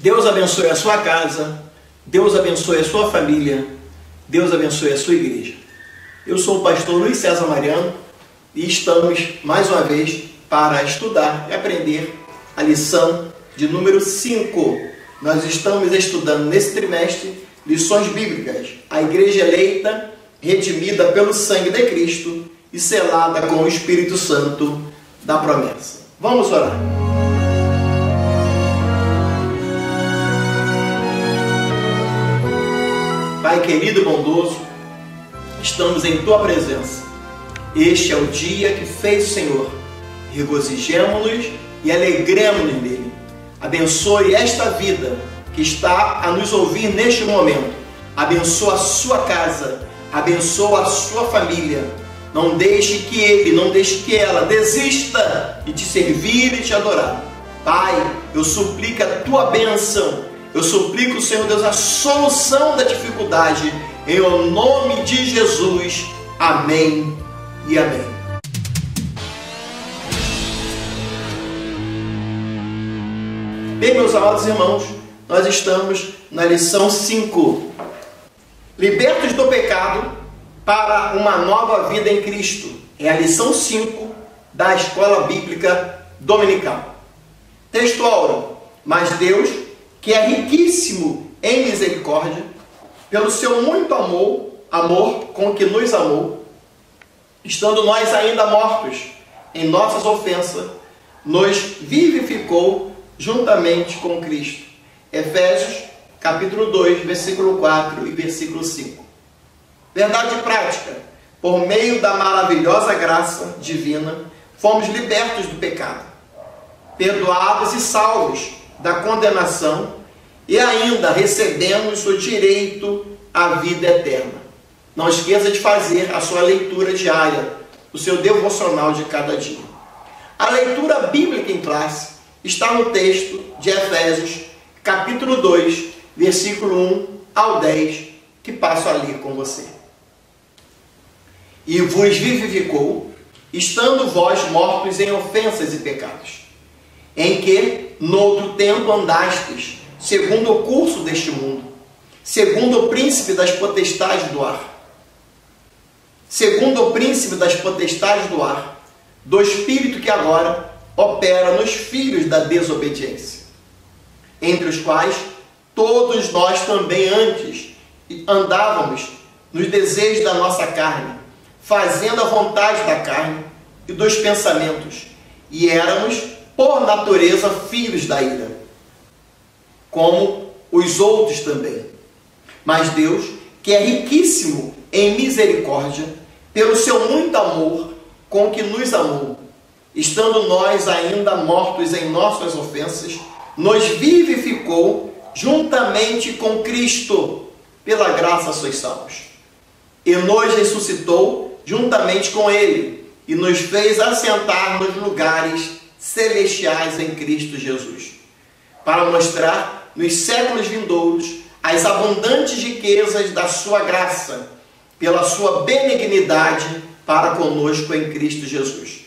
Deus abençoe a sua casa, Deus abençoe a sua família, Deus abençoe a sua igreja. Eu sou o pastor Luiz César Mariano e estamos mais uma vez para estudar e aprender a lição de número 5. Nós estamos estudando nesse trimestre lições bíblicas, a igreja eleita, redimida pelo sangue de Cristo e selada com o Espírito Santo da promessa. Vamos orar. Pai querido e bondoso, estamos em Tua presença. Este é o dia que fez o Senhor. Regozijemo-nos e alegremos-nos nele. Abençoe esta vida que está a nos ouvir neste momento. Abençoa a sua casa, abençoa a sua família. Não deixe que ele, não deixe que ela desista de te servir e te adorar. Pai, eu suplico a tua bênção. Eu suplico, Senhor Deus, a solução da dificuldade. Em nome de Jesus. Amém e amém. Bem, meus amados irmãos, nós estamos na lição 5. Libertos do pecado para uma nova vida em Cristo. É a lição 5 da Escola Bíblica Dominical. Texto áureo. Mas Deus, que é riquíssimo em misericórdia, pelo seu muito amor com que nos amou, estando nós ainda mortos em nossas ofensas, nos vivificou juntamente com Cristo. Efésios, capítulo 2, versículo 4 e versículo 5. Verdade prática. Por meio da maravilhosa graça divina, fomos libertos do pecado, perdoados e salvos da condenação e ainda recebemos o direito à vida eterna. Não esqueça de fazer a sua leitura diária, o seu devocional de cada dia. A leitura bíblica em classe está no texto de Efésios, capítulo 2, versículo 1 ao 10, que passo a ler com você. E vos vivificou, estando vós mortos em ofensas e pecados, em que, noutro tempo, andastes, segundo o curso deste mundo, segundo o príncipe das potestades do ar, do espírito que agora opera nos filhos da desobediência, entre os quais todos nós também antes andávamos nos desejos da nossa carne, fazendo a vontade da carne e dos pensamentos, e éramos, por natureza, filhos da ira, como os outros também. Mas Deus, que é riquíssimo em misericórdia, pelo seu muito amor com que nos amou, estando nós ainda mortos em nossas ofensas, nos vivificou juntamente com Cristo. Pela graça sois salvos. E nos ressuscitou juntamente com Ele, e nos fez assentar nos lugares celestiais em Cristo Jesus, para mostrar nos séculos vindouros as abundantes riquezas da sua graça, pela sua benignidade para conosco em Cristo Jesus.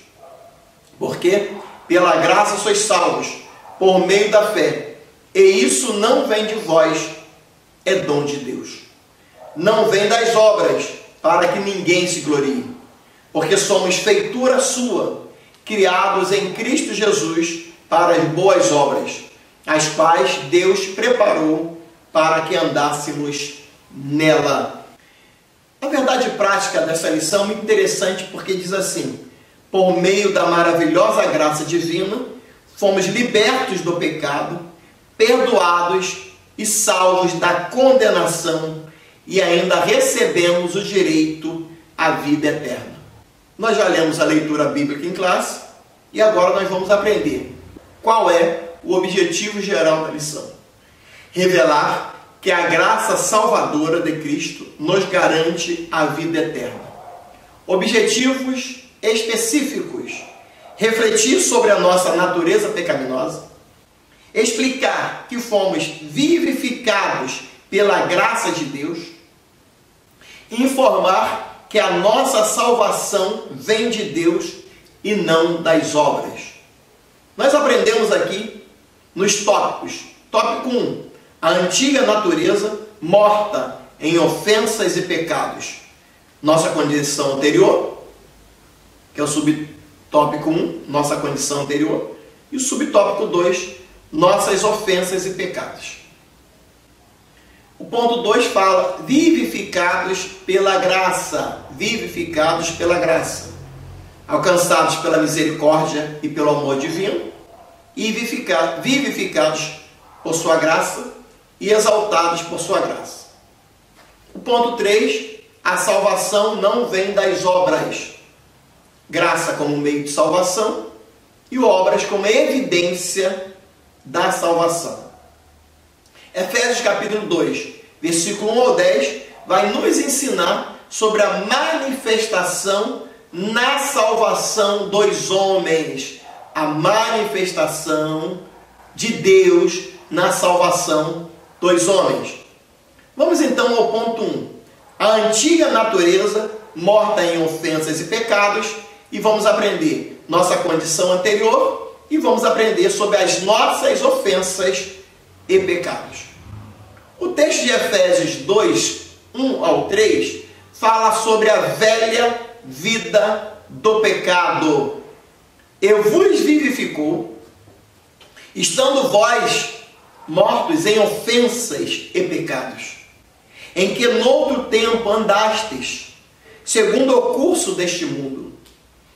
Porque pela graça sois salvos, por meio da fé, e isso não vem de vós, é dom de Deus. Não vem das obras, para que ninguém se glorie, porque somos feitura sua, criados em Cristo Jesus para as boas obras, as quais Deus preparou para que andássemos nela. A verdade prática dessa lição é muito interessante, porque diz assim: por meio da maravilhosa graça divina, fomos libertos do pecado, perdoados e salvos da condenação, e ainda recebemos o direito à vida eterna. Nós já lemos a leitura bíblica em classe e agora nós vamos aprender qual é o objetivo geral da lição. Revelar que a graça salvadora de Cristo nos garante a vida eterna. Objetivos específicos: refletir sobre a nossa natureza pecaminosa, explicar que fomos vivificados pela graça de Deus, informar que a nossa salvação vem de Deus e não das obras. Nós aprendemos aqui nos tópicos Tópico 1. A antiga natureza morta em ofensas e pecados. Nossa condição anterior, que é o subtópico 1, nossa condição anterior. E o subtópico 2, nossas ofensas e pecados. O ponto 2 fala, vivificados pela graça. Vivificados pela graça. Alcançados pela misericórdia e pelo amor divino. E vivificados por sua graça e exaltados por sua graça. O ponto 3, a salvação não vem das obras. Graça como meio de salvação e obras como evidência da salvação. Efésios capítulo 2, versículo 1 ao 10, vai nos ensinar sobre a manifestação na salvação dos homens. A manifestação de Deus na salvação dos homens. Vamos então ao ponto 1. A antiga natureza morta em ofensas e pecados, e vamos aprender nossa condição anterior e vamos aprender sobre as nossas ofensas e pecados. O texto de Efésios 2, 1 ao 3, fala sobre a velha vida do pecado. Eu vos vivificou, estando vós mortos em ofensas e pecados, em que noutro tempo andastes, segundo o curso deste mundo,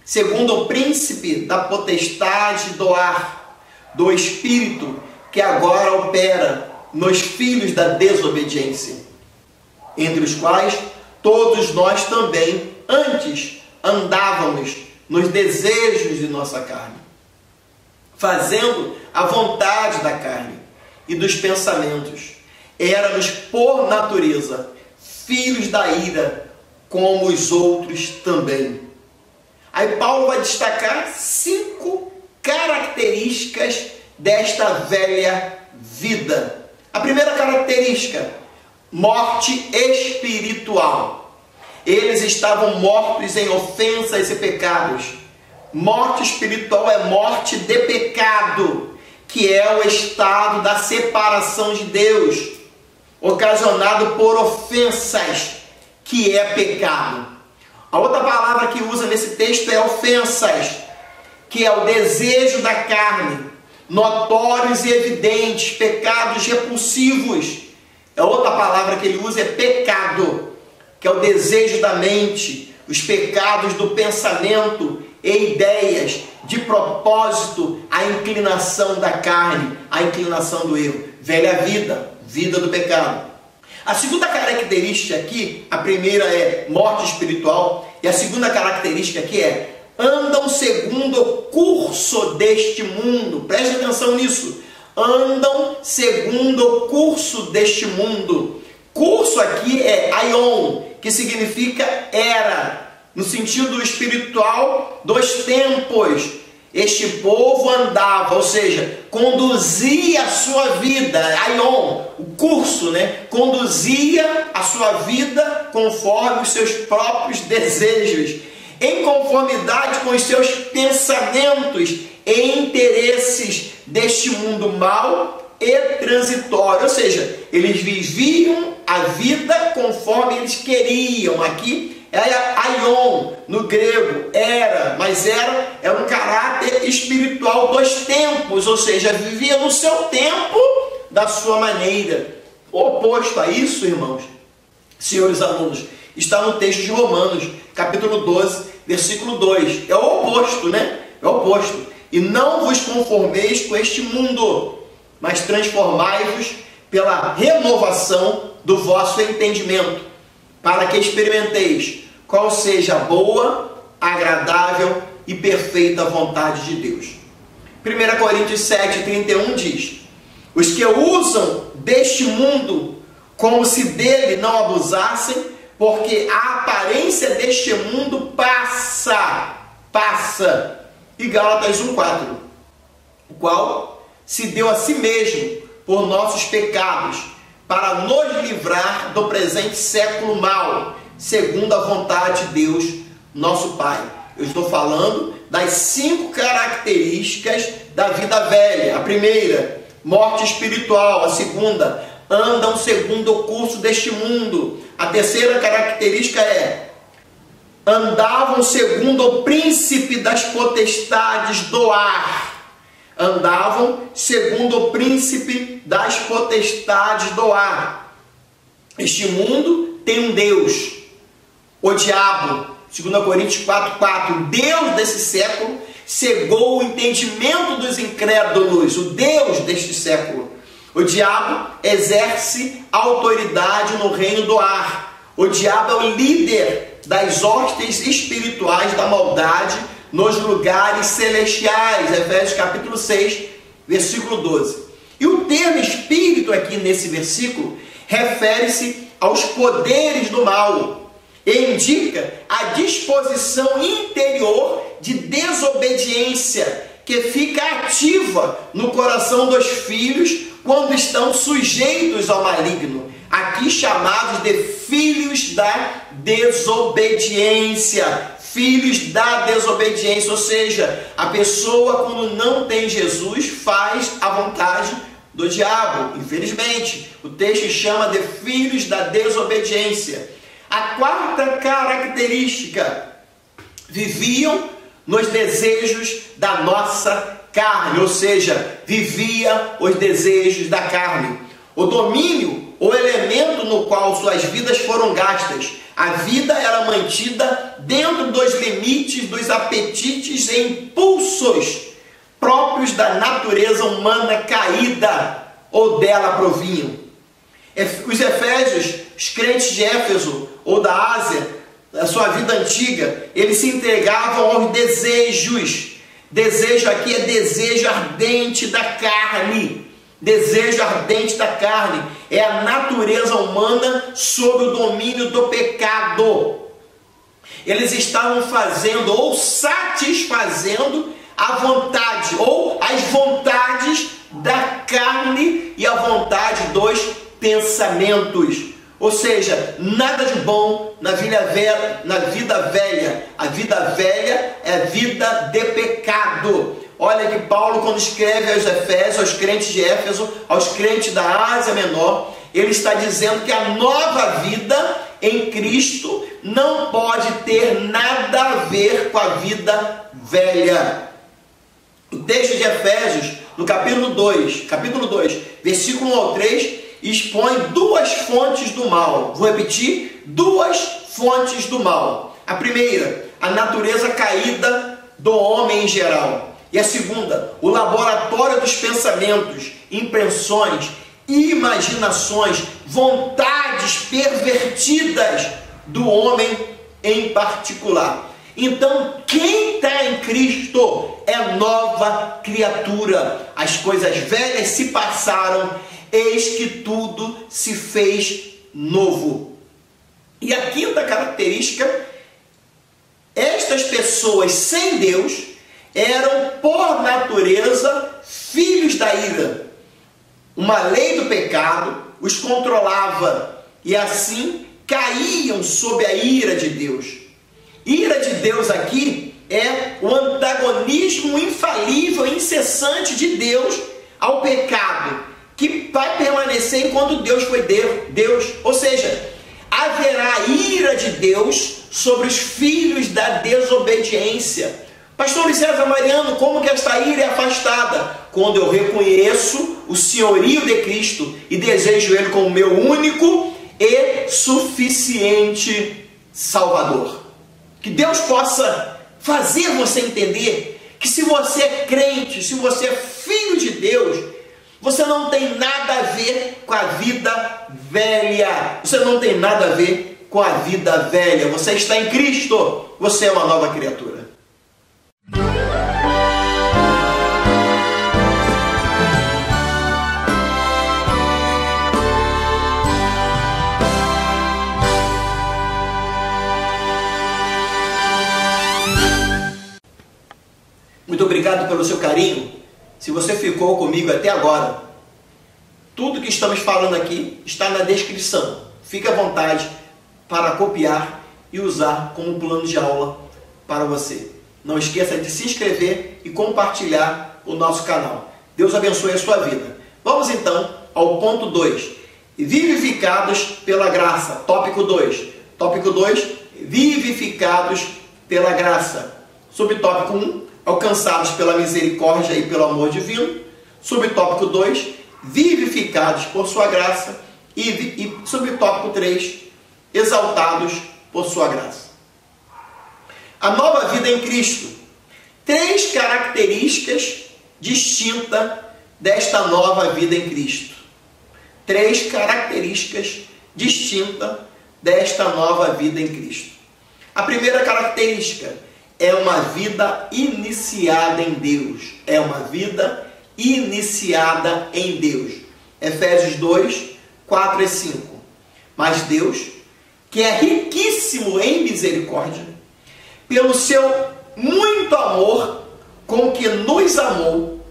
segundo o príncipe da potestade do ar, do espírito que agora opera nos filhos da desobediência, entre os quais todos nós também antes andávamos nos desejos de nossa carne, fazendo a vontade da carne e dos pensamentos. Éramos por natureza filhos da ira, como os outros também. Aí Paulo vai destacar 5 características desta velha vida. A primeira característica, morte espiritual. Eles estavam mortos em ofensas e pecados. Morte espiritual é morte de pecado, que é o estado da separação de Deus, ocasionado por ofensas, que é pecado. A outra palavra que usa nesse texto é ofensas, que é o desejo da carne, notórios e evidentes, pecados repulsivos. A outra palavra que ele usa é pecado, que é o desejo da mente, os pecados do pensamento e ideias, de propósito, a inclinação da carne, a inclinação do erro. Velha vida, vida do pecado. A segunda característica aqui, a primeira é morte espiritual, e a segunda característica aqui é andam segundo o curso deste mundo. Preste atenção nisso. Andam segundo o curso deste mundo. Curso aqui é aion, que significa era, no sentido espiritual dos tempos. Este povo andava, ou seja, conduzia a sua vida, aion, o curso, conduzia a sua vida conforme os seus próprios desejos, em conformidade com os seus pensamentos e interesses deste mundo mau e transitório. Ou seja, eles viviam a vida conforme eles queriam. Aqui é aion, no grego, era, mas era um caráter espiritual dos tempos, ou seja, vivia no seu tempo, da sua maneira. O oposto a isso, irmãos, senhores alunos, está no texto de Romanos, capítulo 12, versículo 2. É o oposto, É o oposto. E não vos conformeis com este mundo, mas transformai-vos pela renovação do vosso entendimento, para que experimenteis qual seja a boa, agradável e perfeita vontade de Deus. 1 Coríntios 7:31 diz: os que usam deste mundo como se dele não abusassem, porque a aparência deste mundo passa. E Gálatas 1:4, o qual se deu a si mesmo por nossos pecados, para nos livrar do presente século mau, segundo a vontade de Deus, nosso Pai. Eu estou falando das 5 características da vida velha. A primeira, morte espiritual. A segunda, andam segundo o curso deste mundo. A terceira característica é: andavam segundo o príncipe das potestades do ar. Andavam segundo o príncipe das potestades do ar. Este mundo tem um Deus, o diabo. 2 Coríntios 4,4. O Deus desse século cegou o entendimento dos incrédulos. O Deus deste século. O diabo exerce autoridade no reino do ar. O diabo é o líder das hostes espirituais da maldade nos lugares celestiais. Efésios capítulo 6, versículo 12. E o termo espírito aqui nesse versículo refere-se aos poderes do mal. E indica a disposição interior de desobediência que fica ativa no coração dos filhos quando estão sujeitos ao maligno, aqui chamados de filhos da desobediência. Filhos da desobediência, ou seja, a pessoa quando não tem Jesus faz a vontade do diabo. Infelizmente, o texto chama de filhos da desobediência. A quarta característica: viviam nos desejos da nossa carne, ou seja, vivia os desejos da carne. O domínio, o elemento no qual suas vidas foram gastas. A vida era mantida dentro dos limites dos apetites e impulsos próprios da natureza humana caída, ou dela provinham. Os efésios, os crentes de Éfeso ou da Ásia, da sua vida antiga, eles se entregavam aos desejos. Desejo aqui é desejo ardente da carne. Desejo ardente da carne é a natureza humana sob o domínio do pecado. Eles estavam fazendo ou satisfazendo a vontade ou as vontades da carne e a vontade dos pensamentos. Ou seja, nada de bom na vida velha. A vida velha é vida de pecado. Olha que Paulo, quando escreve aos Efésios, aos crentes de Éfeso, aos crentes da Ásia Menor, ele está dizendo que a nova vida em Cristo não pode ter nada a ver com a vida velha. O texto de Efésios, no capítulo 2, versículo 1 ao 3, expõe duas fontes do mal. Vou repetir: duas fontes do mal. A primeira, a natureza caída do homem em geral. E a segunda, o laboratório dos pensamentos, impressões, imaginações, vontades pervertidas do homem em particular. Então, quem está em Cristo é nova criatura. As coisas velhas se passaram, eis que tudo se fez novo. E a quinta característica: estas pessoas sem Deus eram, por natureza, filhos da ira. Uma lei do pecado os controlava e assim caíam sob a ira de Deus. Ira de Deus aqui é o antagonismo infalível e incessante de Deus ao pecado, que vai permanecer enquanto Deus foi Deus. Ou seja, haverá ira de Deus sobre os filhos da desobediência. Pastor Luiz César Mariano, como que esta ira é afastada? Quando eu reconheço o senhorio de Cristo e desejo Ele como meu único e suficiente Salvador. Que Deus possa fazer você entender que se você é crente, se você é filho de Deus, você não tem nada a ver com a vida velha. Você não tem nada a ver com a vida velha. Você está em Cristo. Você é uma nova criatura. Muito obrigado pelo seu carinho. Se você ficou comigo até agora, tudo que estamos falando aqui está na descrição. Fique à vontade para copiar e usar como plano de aula para você. Não esqueça de se inscrever e compartilhar o nosso canal. Deus abençoe a sua vida. Vamos então ao ponto 2. Vivificados pela graça. Tópico 2. Tópico 2. Vivificados pela graça. Subtópico 1. Alcançados pela misericórdia e pelo amor divino. Subtópico 2. Vivificados por sua graça. E subtópico 3. Exaltados por sua graça. A nova vida em Cristo. 3 características distintas desta nova vida em Cristo. 3 características distintas desta nova vida em Cristo. A primeira característica é uma vida iniciada em Deus. É uma vida iniciada em Deus. Efésios 2, 4 e 5. Mas Deus, que é riquíssimo em misericórdia, pelo seu muito amor com que nos amou,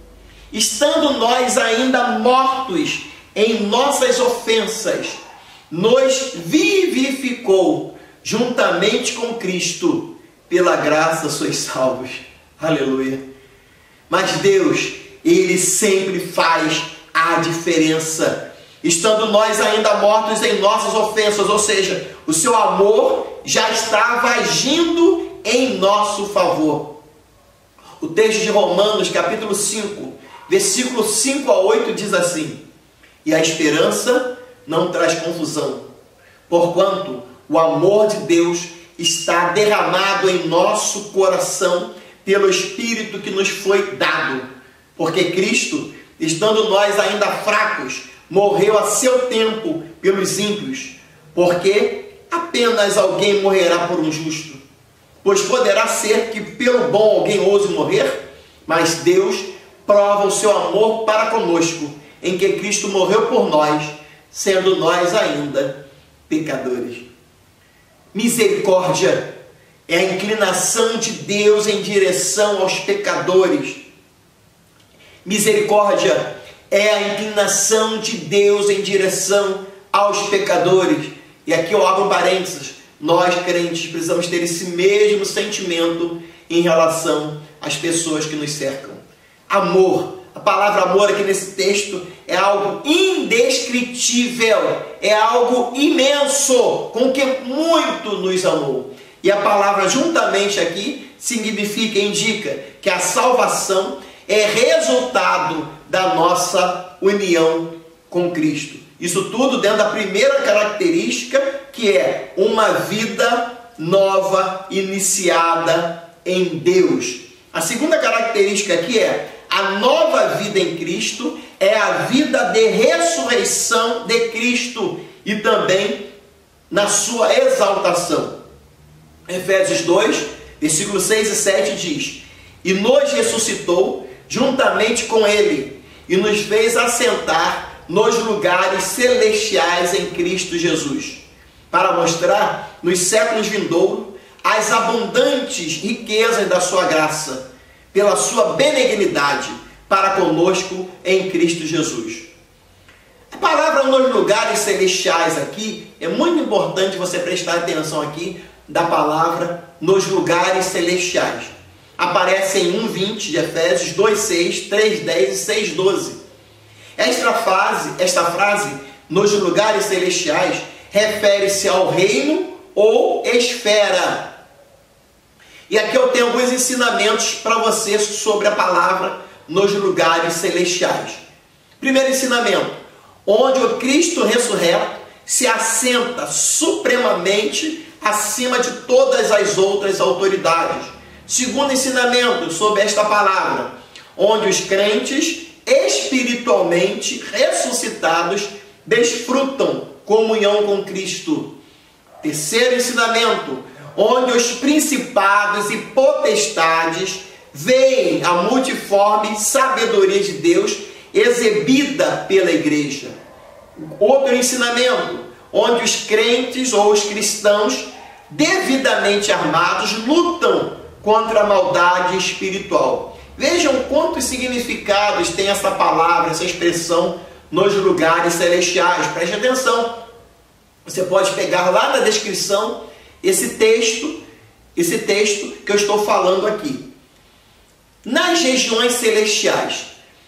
estando nós ainda mortos em nossas ofensas, nos vivificou juntamente com Cristo. Pela graça sois salvos. Aleluia. Mas Deus, Ele sempre faz a diferença. Estando nós ainda mortos em nossas ofensas, ou seja, o seu amor já estava agindo em nosso favor. O texto de Romanos, capítulo 5, versículo 5 a 8 diz assim: e a esperança não traz confusão, porquanto o amor de Deus está derramado em nosso coração pelo Espírito que nos foi dado. Porque Cristo, estando nós ainda fracos, morreu a seu tempo pelos ímpios. Porque apenas alguém morrerá por um justo? Pois poderá ser que pelo bom alguém ouse morrer, mas Deus prova o seu amor para conosco, em que Cristo morreu por nós, sendo nós ainda pecadores. Misericórdia é a inclinação de Deus em direção aos pecadores. Misericórdia é a inclinação de Deus em direção aos pecadores. E aqui eu abro parênteses. Nós, crentes, precisamos ter esse mesmo sentimento em relação às pessoas que nos cercam. Amor. A palavra amor aqui nesse texto é algo indescritível, é algo imenso, com que muito nos amou. E a palavra juntamente aqui significa, indica que a salvação é resultado da nossa união com Cristo. Isso tudo dentro da primeira característica, que é uma vida nova, iniciada em Deus. A segunda característica aqui é a nova vida em Cristo, é a vida de ressurreição de Cristo e também na sua exaltação. Efésios 2, versículos 6 e 7 diz: e nos ressuscitou juntamente com Ele e nos fez assentar nos lugares celestiais em Cristo Jesus, para mostrar nos séculos vindouros as abundantes riquezas da sua graça, pela sua benignidade para conosco em Cristo Jesus. A palavra nos lugares celestiais aqui, é muito importante você prestar atenção aqui da palavra nos lugares celestiais. Aparece em 1:20 de Efésios, 2:6, 3:10 e 6:12. Esta frase, nos lugares celestiais, refere-se ao reino ou esfera. E aqui eu tenho alguns ensinamentos para você sobre a palavra nos lugares celestiais. Primeiro ensinamento: onde o Cristo ressurreto se assenta supremamente acima de todas as outras autoridades. Segundo ensinamento sobre esta palavra: onde os crentes espiritualmente ressuscitados desfrutam comunhão com Cristo. Terceiro ensinamento: onde os principados e potestades veem a multiforme sabedoria de Deus exibida pela igreja. Outro ensinamento: onde os crentes ou os cristãos devidamente armados lutam contra a maldade espiritual. Vejam quantos significados tem essa palavra, essa expressão nos lugares celestiais. Preste atenção. Você pode pegar lá na descrição esse texto que eu estou falando aqui. Nas regiões celestiais,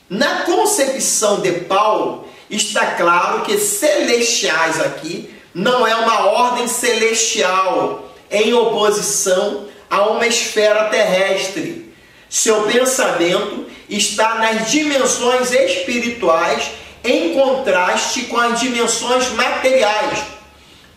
Na concepção de Paulo, está claro que celestiais aqui não é uma ordem celestial em oposição a uma esfera terrestre. Seu pensamento está nas dimensões espirituais em contraste com as dimensões materiais,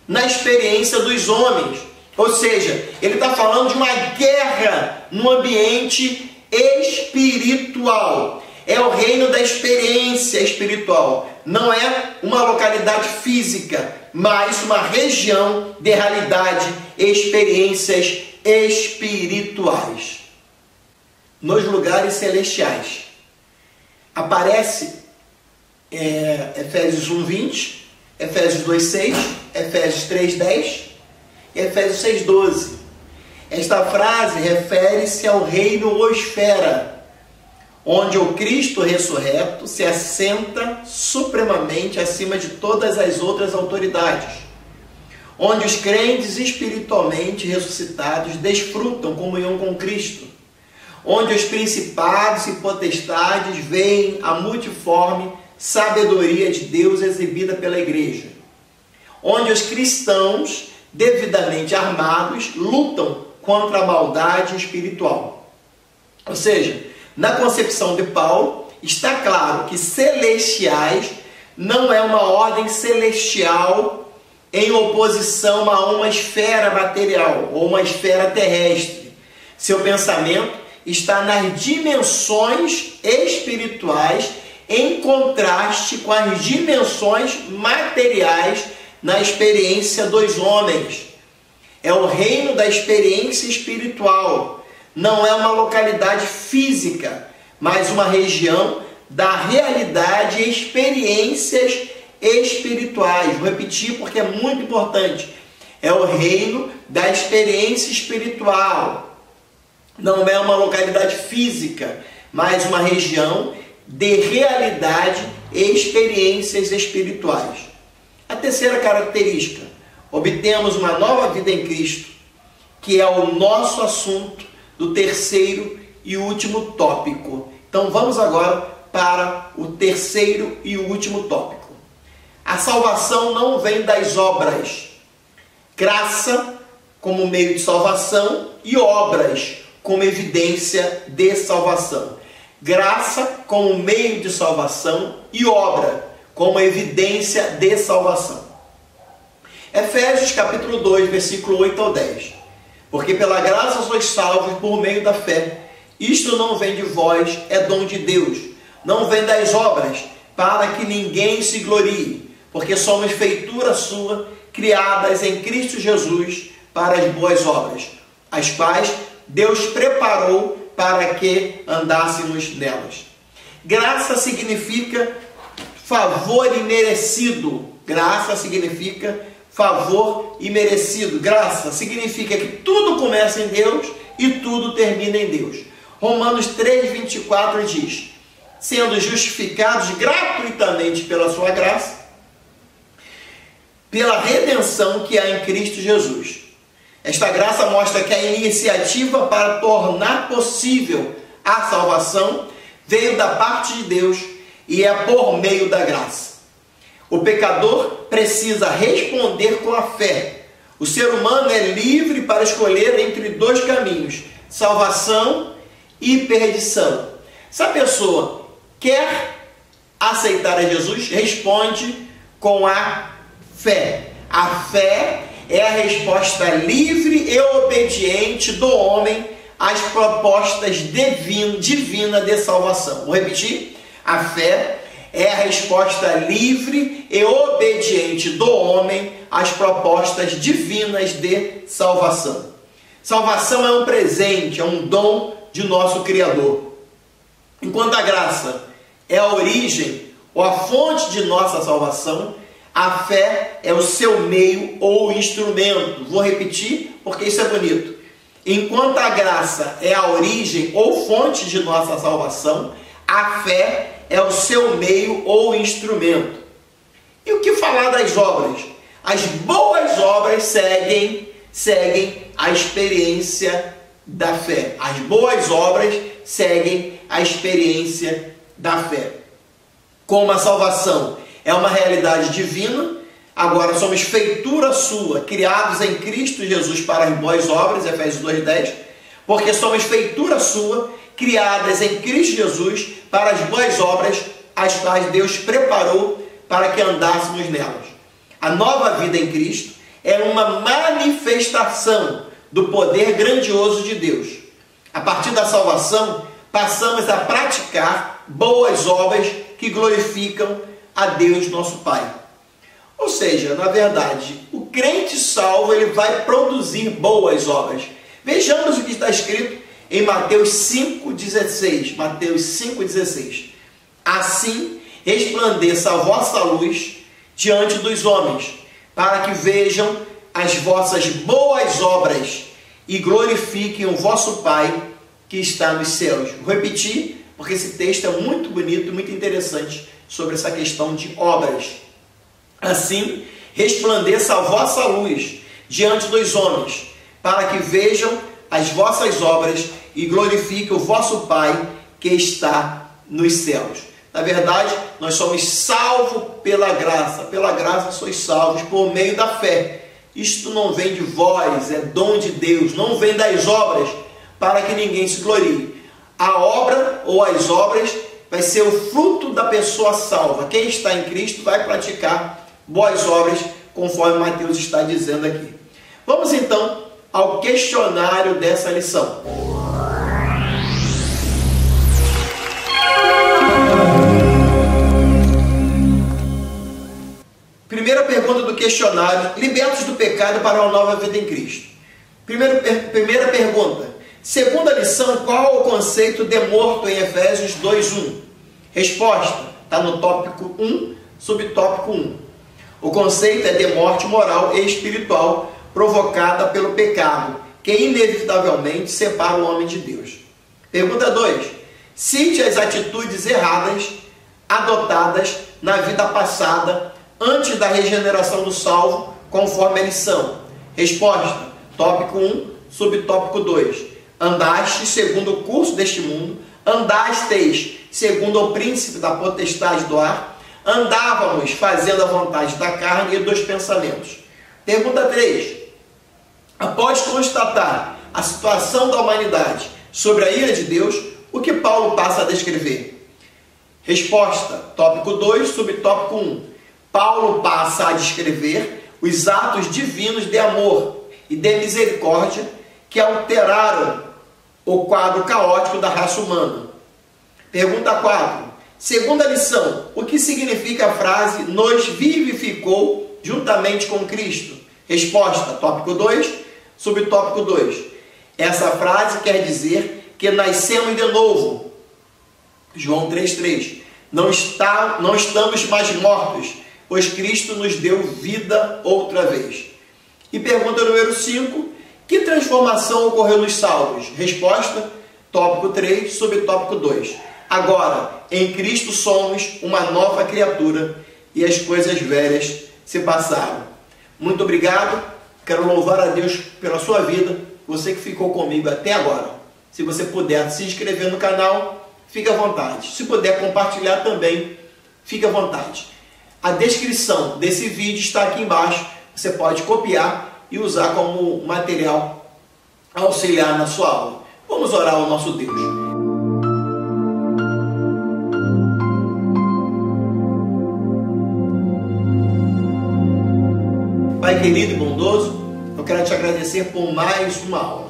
na experiência dos homens. Ou seja, ele está falando de uma guerra no ambiente espiritual. É o reino da experiência espiritual. Não é uma localidade física, mas uma região de realidade, experiências espirituais. Nos lugares celestiais. Aparece Efésios 1:20, Efésios 2:6, Efésios 3:10 e Efésios 6:12. Esta frase refere-se ao reino ou esfera, onde o Cristo ressurreto se assenta supremamente acima de todas as outras autoridades, onde os crentes espiritualmente ressuscitados desfrutam comunhão com Cristo, onde os principados e potestades veem a multiforme sabedoria de Deus exibida pela igreja, onde os cristãos devidamente armados lutam contra a maldade espiritual. Ou seja, na concepção de Paulo, está claro que celestiais não é uma ordem celestial em oposição a uma esfera material ou uma esfera terrestre. Seu pensamento está nas dimensões espirituais em contraste com as dimensões materiais na experiência dos homens. É o reino da experiência espiritual. Não é uma localidade física, mas uma região da realidade e experiências espirituais. Vou repetir porque é muito importante. É o reino da experiência espiritual. Não é uma localidade física, mas uma região de realidade e experiências espirituais. A terceira característica, obtemos uma nova vida em Cristo, que é o nosso assunto do terceiro e último tópico. Então vamos agora para o terceiro e último tópico. A salvação não vem das obras. Graça como meio de salvação e obras como evidência de salvação. Graça como meio de salvação e obra como evidência de salvação. Efésios capítulo 2, versículo 8 ao 10. Porque pela graça sois salvos por meio da fé. Isto não vem de vós, é dom de Deus. Não vem das obras, para que ninguém se glorie. Porque somos feitura sua, criadas em Cristo Jesus para as boas obras, as quais Deus preparou para que andássemos nelas. Graça significa favor imerecido. Graça significa favor imerecido. Graça significa que tudo começa em Deus e tudo termina em Deus. Romanos 3:24 diz: sendo justificados gratuitamente pela sua graça, pela redenção que há em Cristo Jesus. Esta graça mostra que a iniciativa para tornar possível a salvação veio da parte de Deus e é por meio da graça. O pecador precisa responder com a fé. O ser humano é livre para escolher entre dois caminhos, salvação e perdição. Se a pessoa quer aceitar a Jesus, responde com a fé. A fé é a resposta livre e obediente do homem às propostas divinas de salvação. Vou repetir? A fé é a resposta livre e obediente do homem às propostas divinas de salvação. Salvação é um presente, é um dom de nosso Criador. Enquanto a graça é a origem ou a fonte de nossa salvação, a fé é o seu meio ou instrumento. Vou repetir porque isso é bonito. Enquanto a graça é a origem ou fonte de nossa salvação, a fé é o seu meio ou instrumento. E o que falar das obras? As boas obras seguem a experiência da fé. As boas obras seguem a experiência da fé. Como a salvação é uma realidade divina, agora somos feitura sua, criados em Cristo Jesus para as boas obras, Efésios 2:10, porque somos feitura sua, criadas em Cristo Jesus para as boas obras, as quais Deus preparou para que andássemos nelas. A nova vida em Cristo é uma manifestação do poder grandioso de Deus. A partir da salvação, passamos a praticar boas obras que glorificam a Deus, nosso Pai. Ou seja, na verdade, o crente salvo ele vai produzir boas obras. Vejamos o que está escrito em Mateus 5,16. Mateus 5,16. Assim resplandeça a vossa luz diante dos homens, para que vejam as vossas boas obras e glorifiquem o vosso Pai que está nos céus. Vou repetir, porque esse texto é muito bonito, muito interessante sobre essa questão de obras. Assim, resplandeça a vossa luz diante dos homens, para que vejam as vossas obras e glorifiquem o vosso Pai que está nos céus. Na verdade, nós somos salvos pela graça. Pela graça sois salvos por meio da fé. Isto não vem de vós, é dom de Deus, não vem das obras, para que ninguém se glorie. A obra ou as obras vai ser o fruto da pessoa salva. Quem está em Cristo vai praticar boas obras, conforme Mateus está dizendo aqui. Vamos então ao questionário dessa lição. Primeira pergunta do questionário: libertos do pecado para uma nova vida em Cristo. Primeira pergunta: segunda lição, qual o conceito de morto em Efésios 2:1? Resposta: está no tópico 1, subtópico 1. O conceito é de morte moral e espiritual provocada pelo pecado, que inevitavelmente separa o homem de Deus. Pergunta 2: cite as atitudes erradas adotadas na vida passada antes da regeneração do salvo, conforme a lição. Resposta: tópico 1, subtópico 2. Andaste segundo o curso deste mundo, andastes segundo o príncipe da potestade do ar, andávamos fazendo a vontade da carne e dos pensamentos. Pergunta 3. Após constatar a situação da humanidade sobre a ira de Deus, o que Paulo passa a descrever? Resposta, tópico 2, subtópico 1. Paulo passa a descrever os atos divinos de amor e de misericórdia que alteraram o quadro caótico da raça humana. Pergunta 4. Segunda lição, o que significa a frase nos vivificou juntamente com Cristo? Resposta, tópico 2, subtópico 2. Essa frase quer dizer que nascemos de novo. João 3,3. Não estamos mais mortos, pois Cristo nos deu vida outra vez. E pergunta número 5. Que transformação ocorreu nos salvos? Resposta, tópico 3, subtópico 2. Agora, em Cristo somos uma nova criatura e as coisas velhas se passaram. Muito obrigado. Quero louvar a Deus pela sua vida, você que ficou comigo até agora. Se você puder se inscrever no canal, fique à vontade. Se puder compartilhar também, fique à vontade. A descrição desse vídeo está aqui embaixo. Você pode copiar e usar como material auxiliar na sua aula. Vamos orar ao nosso Deus. Pai querido e bondoso, eu quero te agradecer por mais uma aula.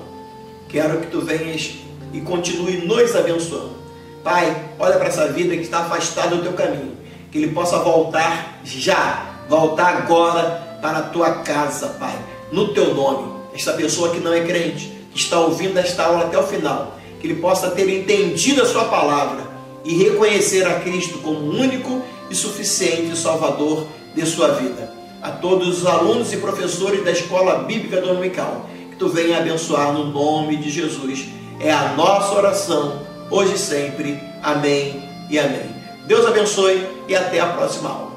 Quero que tu venhas e continue nos abençoando. Pai, olha para essa vida que está afastada do teu caminho. Que ele possa voltar já, voltar agora para a tua casa, Pai, no teu nome. Esta pessoa que não é crente, que está ouvindo esta aula até o final, que ele possa ter entendido a sua palavra e reconhecer a Cristo como único e suficiente Salvador de sua vida. A todos os alunos e professores da Escola Bíblica Dominical, que tu venha abençoar no nome de Jesus. É a nossa oração, hoje e sempre. Amém e amém. Deus abençoe e até a próxima aula.